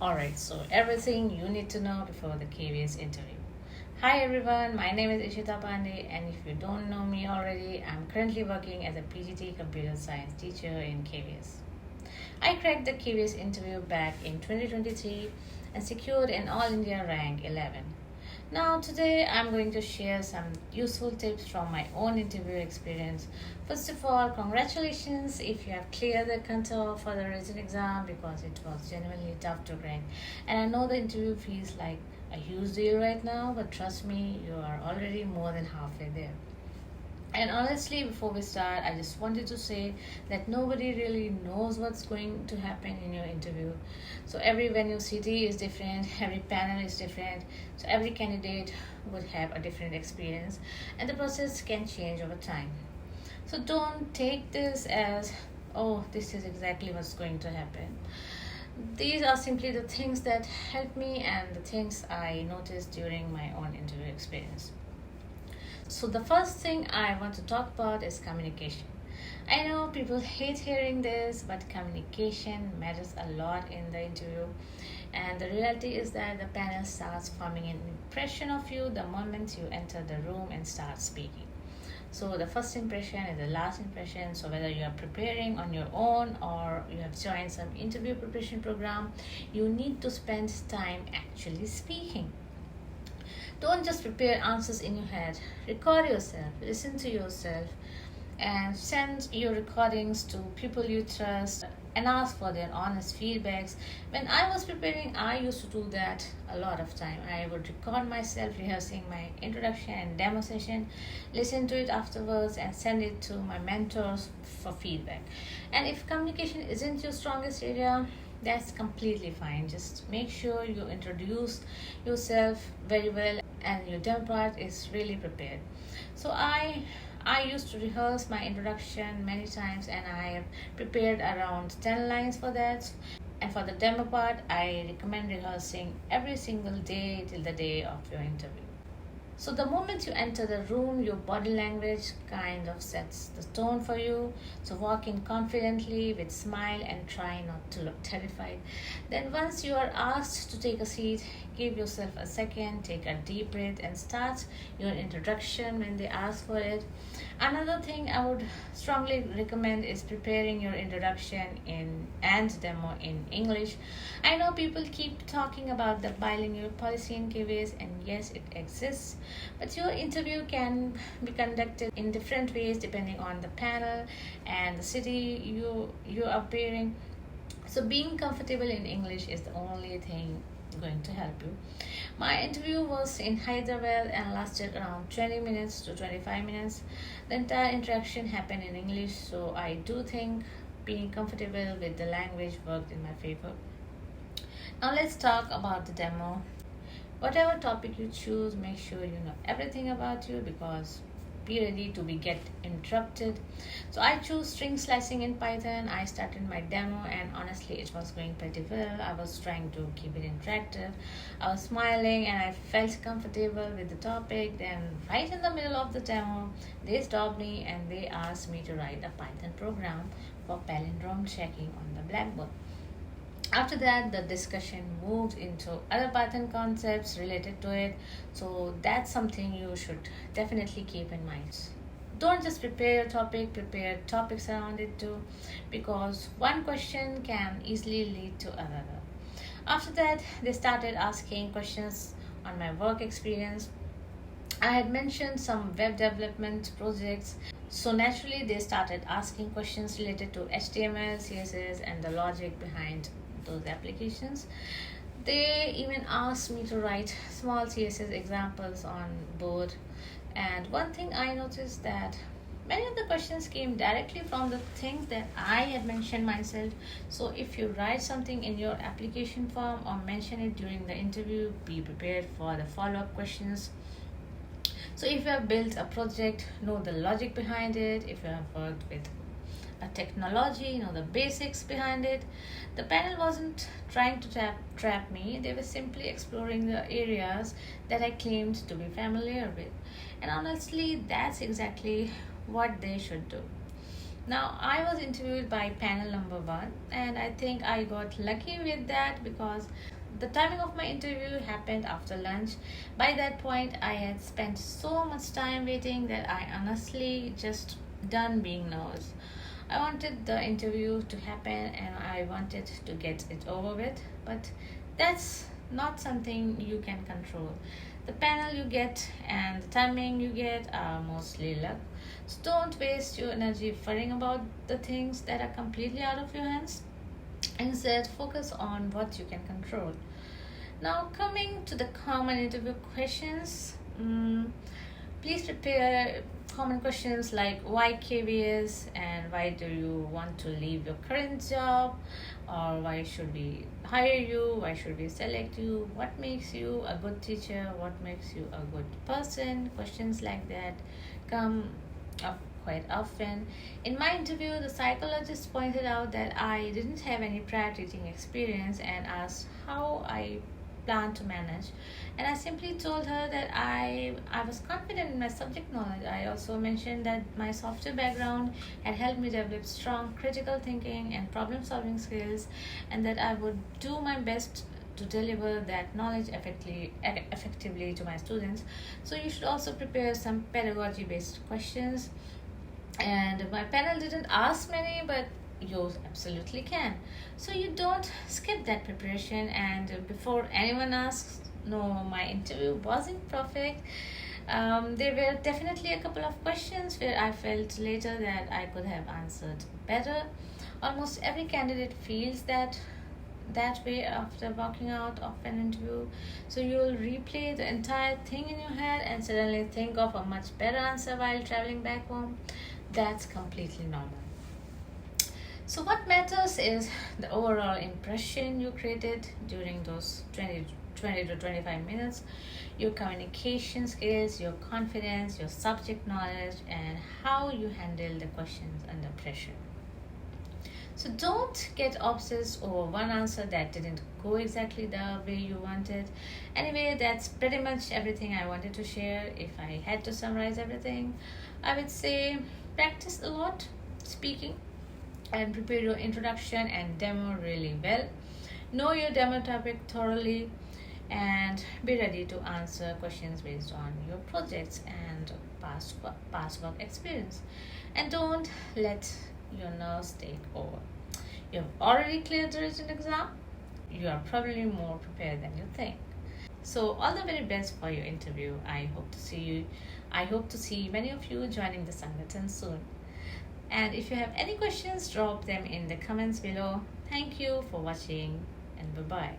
Alright, so everything you need to know before the KVS interview. Hi everyone, my name is Ishita Pandey, and if you don't know me already, I'm currently working as a PGT computer science teacher in KVS. I cracked the KVS interview back in 2023 and secured an All India rank 11. Now, today I'm going to share some useful tips from my own interview experience. First of all, congratulations if you have cleared the cutoff for the written exam because it was genuinely tough to crack. And I know the interview feels like a huge deal right now, but trust me, you are already more than halfway there. And honestly, before we start, I just wanted to say that nobody really knows what's going to happen in your interview. So every venue city is different, every panel is different, so every candidate would have a different experience, and the process can change over time. So don't take this as, oh, this is exactly what's going to happen. These are simply the things that helped me and the things I noticed during my own interview experience. So, the first thing I want to talk about is communication. I know people hate hearing this, but communication matters a lot in the interview. And the reality is that the panel starts forming an impression of you the moment you enter the room and start speaking. So, the first impression is the last impression. So, whether you are preparing on your own or you have joined some interview preparation program, you need to spend time actually speaking. Don't just prepare answers in your head. Record yourself, listen to yourself, and send your recordings to people you trust and ask for their honest feedbacks. When I was preparing, I used to do that a lot of time. I would record myself rehearsing my introduction and demo session, listen to it afterwards, and send it to my mentors for feedback. And if communication isn't your strongest area, that's completely fine. Just make sure you introduce yourself very well and your demo part is really prepared. So I used to rehearse my introduction many times and I have prepared around 10 lines for that. And for the demo part, I recommend rehearsing every single day till the day of your interview. So the moment you enter the room, your body language kind of sets the tone for you. So walk in confidently with smile and try not to look terrified. Then once you are asked to take a seat, give yourself a second, take a deep breath and start your introduction when they ask for it. Another thing I would strongly recommend is preparing your introduction in and demo in English. I know people keep talking about the bilingual policy in KVS, and yes, it exists, but your interview can be conducted in different ways depending on the panel and the city you are appearing. So being comfortable in English is the only thing going to help you. My interview was in Hyderabad and lasted around 20 minutes to 25 minutes. The entire interaction happened in English, so I do think being comfortable with the language worked in my favor. Now let's talk about the demo. Whatever topic you choose, make sure you know everything about you because be ready to be get interrupted. So I chose string slicing in Python. I started my demo and honestly it was going pretty well. I was trying to keep it interactive. I was smiling and I felt comfortable with the topic. Then right in the middle of the demo, they stopped me and they asked me to write a Python program for palindrome checking on the blackboard. After that, the discussion moved into other Python concepts related to it. So that's something you should definitely keep in mind. Don't just prepare a topic, prepare topics around it too, because one question can easily lead to another. After that, they started asking questions on my work experience. I had mentioned some web development projects, so naturally they started asking questions related to HTML, CSS, and the logic behind those applications. They even asked me to write small CSS examples on board. And one thing I noticed that many of the questions came directly from the things that I had mentioned myself. So if you write something in your application form or mention it during the interview, be prepared for the follow-up questions. So if you have built a project, know the logic behind it. If you have worked with a technology, the basics behind it. The panel wasn't trying to trap me, they were simply exploring the areas that I claimed to be familiar with. And honestly, that's exactly what they should do. Now, I was interviewed by panel number one, and I think I got lucky with that because the timing of my interview happened after lunch. By that point, I had spent so much time waiting that I honestly just done being nervous. I wanted the interview to happen and I wanted to get it over with, but that's not something you can control. The panel you get and the timing you get are mostly luck. So don't waste your energy worrying about the things that are completely out of your hands. Instead, focus on what you can control. Now, coming to the common interview questions, please prepare common questions like why KVS and why do you want to leave your current job, or why should we hire you, why should we select you, what makes you a good teacher, what makes you a good person. Questions like that come up quite often. In my interview, the psychologist pointed out that I didn't have any prior teaching experience and asked how I plan to manage. And I simply told her that I was confident in my subject knowledge. I also mentioned that my software background had helped me develop strong critical thinking and problem solving skills, and that I would do my best to deliver that knowledge effectively to my students. So you should also prepare some pedagogy based questions. And my panel didn't ask many, but you absolutely can. So you don't skip that preparation. And before anyone asks, no, my interview wasn't perfect. There were definitely a couple of questions where I felt later that I could have answered better. Almost every candidate feels that way after walking out of an interview. So you'll replay the entire thing in your head and suddenly think of a much better answer while traveling back home. That's completely normal. So, what matters is the overall impression you created during those 20 to 25 minutes, your communication skills, your confidence, your subject knowledge, and how you handle the questions under pressure. So don't get obsessed over one answer that didn't go exactly the way you wanted. Anyway, that's pretty much everything I wanted to share. If I had to summarize everything, I would say practice a lot speaking and prepare your introduction and demo really well. Know your demo topic thoroughly and be ready to answer questions based on your projects and past work experience. And don't let your nerves take over. You've already cleared the written exam. You are probably more prepared than you think. So all the very best for your interview. I hope to see many of you joining the Sangathan soon. And if you have any questions, drop them in the comments below. Thank you for watching and bye bye.